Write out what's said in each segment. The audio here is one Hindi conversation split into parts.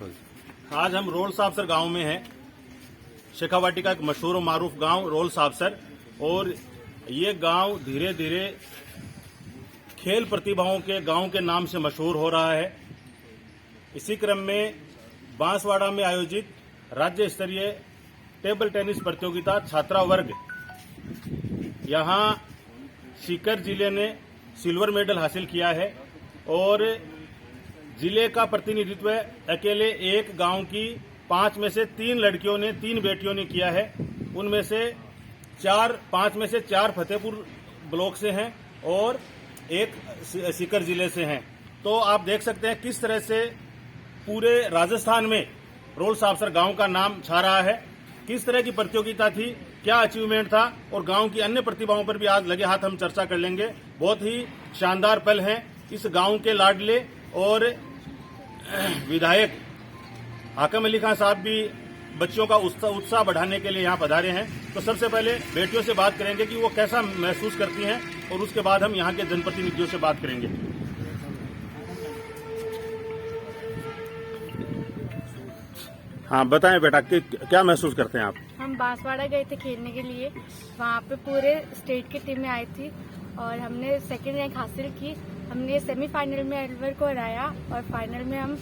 आज हम रोल साबसर गांव में हैं। शेखावाटी का एक मशहूर और मारूफ गांव रोल साबसर, और ये गांव धीरे धीरे खेल प्रतिभाओं के गांव के नाम से मशहूर हो रहा है। इसी क्रम में बांसवाड़ा में आयोजित राज्य स्तरीय टेबल टेनिस प्रतियोगिता छात्रा वर्ग, यहां सीकर जिले ने सिल्वर मेडल हासिल किया है और जिले का प्रतिनिधित्व अकेले एक गांव की 5 में से 3 लड़कियों ने 3 बेटियों ने किया है। उनमें से 5 में से 4 फतेहपुर ब्लॉक से हैं और एक सीकर जिले से हैं। तो आप देख सकते हैं किस तरह से पूरे राजस्थान में रोल साबसर गांव का नाम छा रहा है। किस तरह की प्रतियोगिता थी, क्या अचीवमेंट था, और गांव की अन्य प्रतिभाओं पर भी आज लगे हाथ हम चर्चा कर लेंगे। बहुत ही शानदार पल हैं। इस गांव के लाडले और विधायक हाकिम अली खान साहब भी बच्चों का उत्साह बढ़ाने के लिए यहां पधारे हैं। तो सबसे पहले बेटियों से बात करेंगे कि वो कैसा महसूस करती हैं, और उसके बाद हम यहां के जनप्रतिनिधियों से बात करेंगे। हाँ, बताएं बेटा कि क्या महसूस करते हैं आप? हम बांसवाड़ा गए थे खेलने के लिए। वहाँ पे पूरे स्टेट की टीमें आई थी और हमने सेकंड रैंक हासिल की। हमने सेमीफाइनल में अलवर को हराया और फाइनल में हम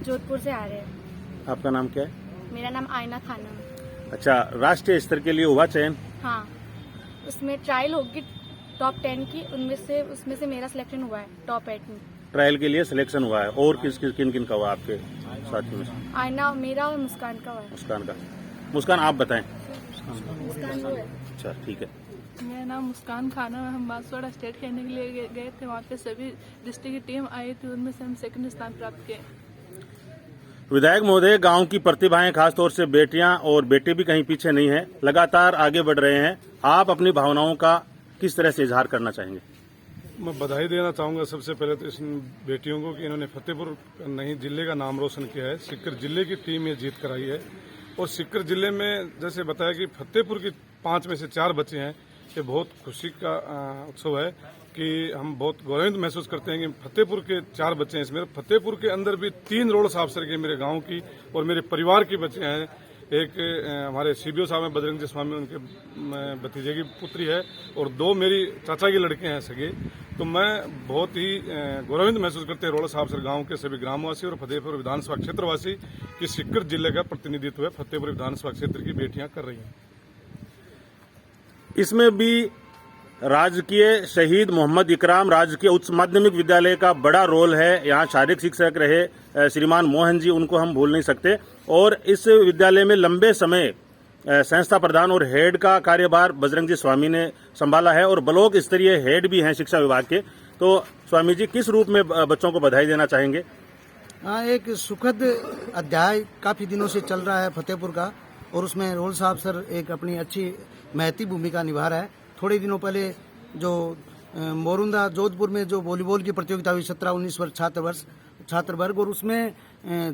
जोधपुर से आ रहे हैं। आपका नाम क्या है? मेरा नाम आयना खानम है। अच्छा, राष्ट्रीय स्तर के लिए हुआ चयन? हाँ, उसमें ट्रायल होगी टॉप 10 की, उसमें से मेरा सिलेक्शन हुआ है टॉप 8 में। ट्रायल के लिए सिलेक्शन हुआ है। और किन का हुआ आपके साथियों में? आयना मेरा और मुस्कान का हुआ है। मुस्कान का। मुस्कान आप बताएं। मुस्कान वो है। अच्छा, ठीक है। मेरा नाम मुस्कान खाना है। हम बांसवाड़ा स्टेट खेलने के लिए गए थे। वहाँ पे सभी डिस्ट्रिक्ट की टीम आई थी, उनमें से हम सेकंड स्थान प्राप्त किए। विधायक महोदय, गांव की प्रतिभाएं, खासतौर से बेटियां और बेटे भी कहीं पीछे नहीं है, लगातार आगे बढ़ रहे हैं। आप अपनी भावनाओं का किस तरह से इजहार करना चाहेंगे? मैं बधाई देना चाहूंगा सबसे पहले तो इन बेटियों को कि इन्होंने फतेहपुर नहीं जिले का नाम रोशन किया है। सीकर जिले की टीम ये जीत कराई है। और सीकर जिले में जैसे बताया कि फतेहपुर की 5 में से 4 बच्चे हैं। ये बहुत खुशी का उत्सव है कि हम बहुत गौरवान्वित महसूस करते हैं कि फतेहपुर के 4 बच्चे हैं। इसमें फतेहपुर के अंदर भी 3 रोल साबसर के मेरे गांव की और मेरे परिवार के बच्चे हैं। एक हमारे सीबीओ साहब हैं बजरंग जी स्वामी, उनके भतीजे की पुत्री है, और 2 मेरी चाचा की लड़के हैं सगे। तो मैं बहुत ही गौरवान्वित महसूस करते हैं रोल साबसर गांव के सभी ग्रामवासी और फतेहपुर विधानसभा क्षेत्रवासी कि सीकर जिले का प्रतिनिधित्व फतेहपुर विधानसभा क्षेत्र की बेटियां कर रही हैं। इसमें भी राजकीय शहीद मोहम्मद इकराम राजकीय उच्च माध्यमिक विद्यालय का बड़ा रोल है। यहाँ शारीरिक शिक्षक रहे श्रीमान मोहन जी, उनको हम भूल नहीं सकते। और इस विद्यालय में लंबे समय संस्था प्रधान और हेड का कार्यभार बजरंग जी स्वामी ने संभाला है, और ब्लॉक स्तरीय हेड भी हैं शिक्षा विभाग के। तो स्वामी जी, किस रूप में बच्चों को बधाई देना चाहेंगे? हाँ, एक सुखद अध्याय काफी दिनों से चल रहा है फतेहपुर का, और उसमें रोल साबसर एक अपनी अच्छी महती भूमिका निभा रहा है। थोड़े दिनों पहले जो मोरुंदा जोधपुर में जो वॉलीबॉल की प्रतियोगिता हुई 17-19 वर्ष छात्र वर्ग, और उसमें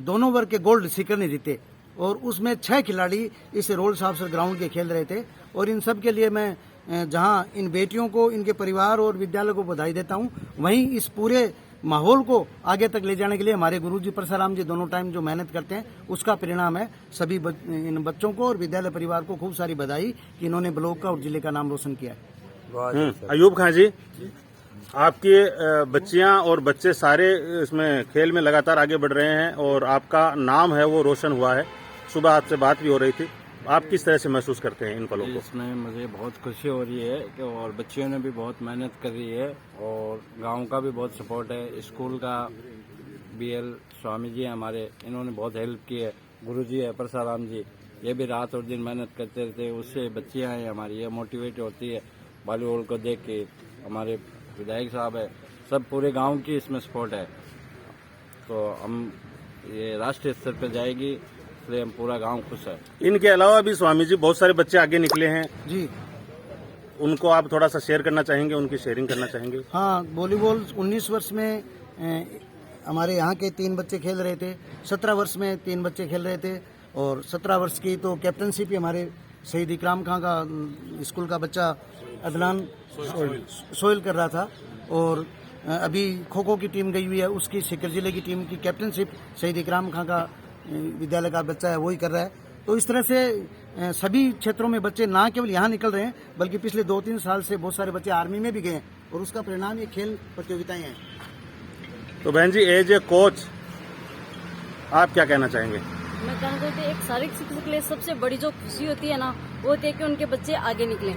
दोनों वर्ग के गोल्ड सीकर ने जीते, और उसमें 6 खिलाड़ी इस रोल साबसर ग्राउंड के खेल रहे थे। और इन सब के लिए मैं जहां इन बेटियों को, इनके परिवार और विद्यालय को बधाई देता हूं, वहीं इस पूरे माहौल को आगे तक ले जाने के लिए हमारे गुरुजी परसाराम जी दोनों टाइम जो मेहनत करते हैं, उसका परिणाम है। सभी इन बच्चों को और विद्यालय परिवार को खूब सारी बधाई कि इन्होंने ब्लॉक का और जिले का नाम रोशन किया है। अयूब खान जी, आपकी बच्चियां और बच्चे सारे इसमें खेल में लगातार आगे बढ़ रहे हैं और आपका नाम है वो रोशन हुआ है। सुबह आपसे बात भी हो रही थी, आप किस तरह से महसूस करते हैं इन पलों को? इसमें मुझे बहुत खुशी हो रही है कि और बच्चियों ने भी बहुत मेहनत कर रही है और गांव का भी बहुत सपोर्ट है। स्कूल का BL स्वामी जी हमारे, इन्होंने बहुत हेल्प की है। गुरुजी है परसाराम जी, ये भी रात और दिन मेहनत करते रहते। उससे बच्चियां हैं हमारी, ये मोटिवेट होती है वॉलीबॉल को देख के। हमारे विधायक साहब है, सब पूरे गाँव की इसमें सपोर्ट है। तो हम ये राष्ट्रीय स्तर पर जाएगी, इसलिए हम पूरा गांव खुश है। इनके अलावा भी स्वामी जी बहुत सारे बच्चे आगे निकले हैं जी, उनको आप थोड़ा सा शेयर करना चाहेंगे, उनकी शेयरिंग करना चाहेंगे? हाँ, वॉलीबॉल 19 वर्ष में हमारे यहाँ के 3 बच्चे खेल रहे थे, 17 वर्ष में 3 बच्चे खेल रहे थे, और 17 वर्ष की तो कैप्टनशिप ही हमारे शहीद इकराम खां का स्कूल का बच्चा अदनान सोहेल कर रहा था। और अभी खो खो की टीम गई हुई है, उसकी सीकर जिले की टीम की कैप्टनशिप शहीद इकराम खां का विद्यालय का बच्चा है वही कर रहा है। तो इस तरह से सभी क्षेत्रों में बच्चे ना केवल यहाँ निकल रहे हैं, बल्कि पिछले 2-3 साल से बहुत सारे बच्चे आर्मी में भी गए हैं और उसका परिणाम ये खेल प्रतियोगिताएं हैं। तो बहन जी, एज ए कोच आप क्या कहना चाहेंगे? मैं कहना चाहती हूँ, एक शारीरिक शिक्षा के लिए सबसे बड़ी जो खुशी होती है ना, वो होती है कि उनके बच्चे आगे निकले,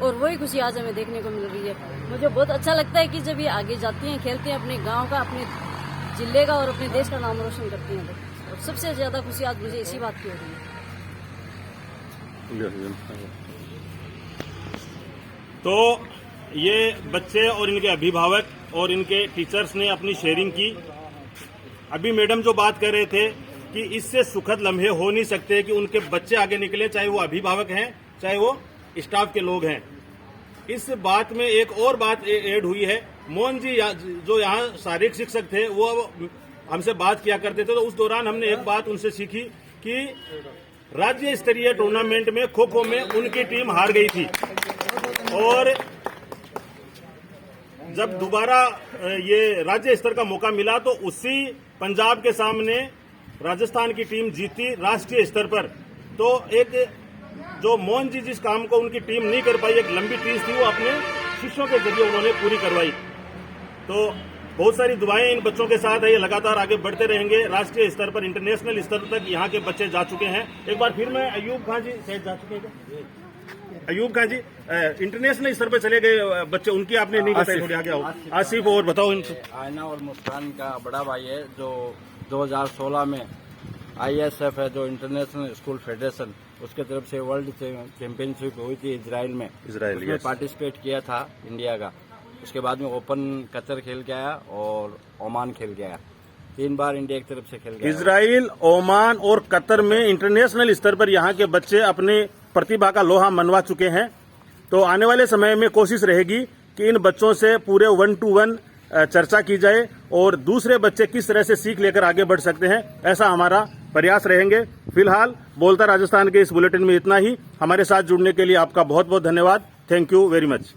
और वही खुशी आज हमें देखने को मिल रही है। मुझे बहुत अच्छा लगता है कि जब ये आगे जाती हैं, खेलती हैं, अपने गांव का, अपने जिले का और अपने देश का नाम रोशन करती हैं, और सबसे ज्यादा खुशी आज मुझे इसी बात की हो रही है। तो ये बच्चे और इनके अभिभावक और इनके टीचर्स ने अपनी शेयरिंग की। अभी मैडम जो बात कर रहे थे कि इससे सुखद लम्हे हो नहीं सकते कि उनके बच्चे आगे निकले, चाहे वो अभिभावक हैं, चाहे वो स्टाफ के लोग हैं। इस बात में एक और बात ऐड हुई है। मोहन जी जो यहाँ शारीरिक शिक्षक थे, वो हमसे बात किया करते थे, तो उस दौरान हमने एक बात उनसे सीखी कि राज्य स्तरीय टूर्नामेंट में खो खो में उनकी टीम हार गई थी, और जब दोबारा ये राज्य स्तर का मौका मिला तो उसी पंजाब के सामने राजस्थान की टीम जीती राष्ट्रीय स्तर पर। तो एक जो मोहन जी जिस काम को उनकी टीम नहीं कर पाई, एक लंबी टीज थी, वो अपने शिष्यों के जरिए उन्होंने पूरी करवाई। तो बहुत सारी दुआएं इन बच्चों के साथ है, ये लगातार आगे बढ़ते रहेंगे। राष्ट्रीय स्तर पर, इंटरनेशनल स्तर तक यहाँ के बच्चे जा चुके हैं। एक बार फिर मैं अयूब खान जी शायद जा चुके हैं। अयूब खान जी, इंटरनेशनल स्तर पर चले गए बच्चे, उनकी आपने नहीं बताई, थोड़ी आगे आओ। आसिफ, और बताओ इनसे। आयना और मुस्कान का बड़ा भाई है, जो 2016 में ISF है, जो इंटरनेशनल स्कूल फेडरेशन, उसके तरफ से वर्ल्ड चैंपियनशिप हुई थी इजराइल में, उसमें पार्टिसिपेट किया था इंडिया का। उसके बाद में ओपन कतर खेल के आया और ओमान खेल के आया। 3 बार इंडिया की तरफ से खेल गया। इजराइल, ओमान और कतर में इंटरनेशनल स्तर पर यहाँ के बच्चे अपने प्रतिभा का लोहा मनवा चुके हैं। तो आने वाले समय में कोशिश रहेगी कि इन बच्चों से पूरे 1-to-1 चर्चा की जाए और दूसरे बच्चे किस तरह से सीख लेकर आगे बढ़ सकते हैं, ऐसा हमारा प्रयास रहेंगे। फिलहाल बोलता राजस्थान के इस बुलेटिन में इतना ही। हमारे साथ जुड़ने के लिए आपका बहुत बहुत धन्यवाद। Thank you very much.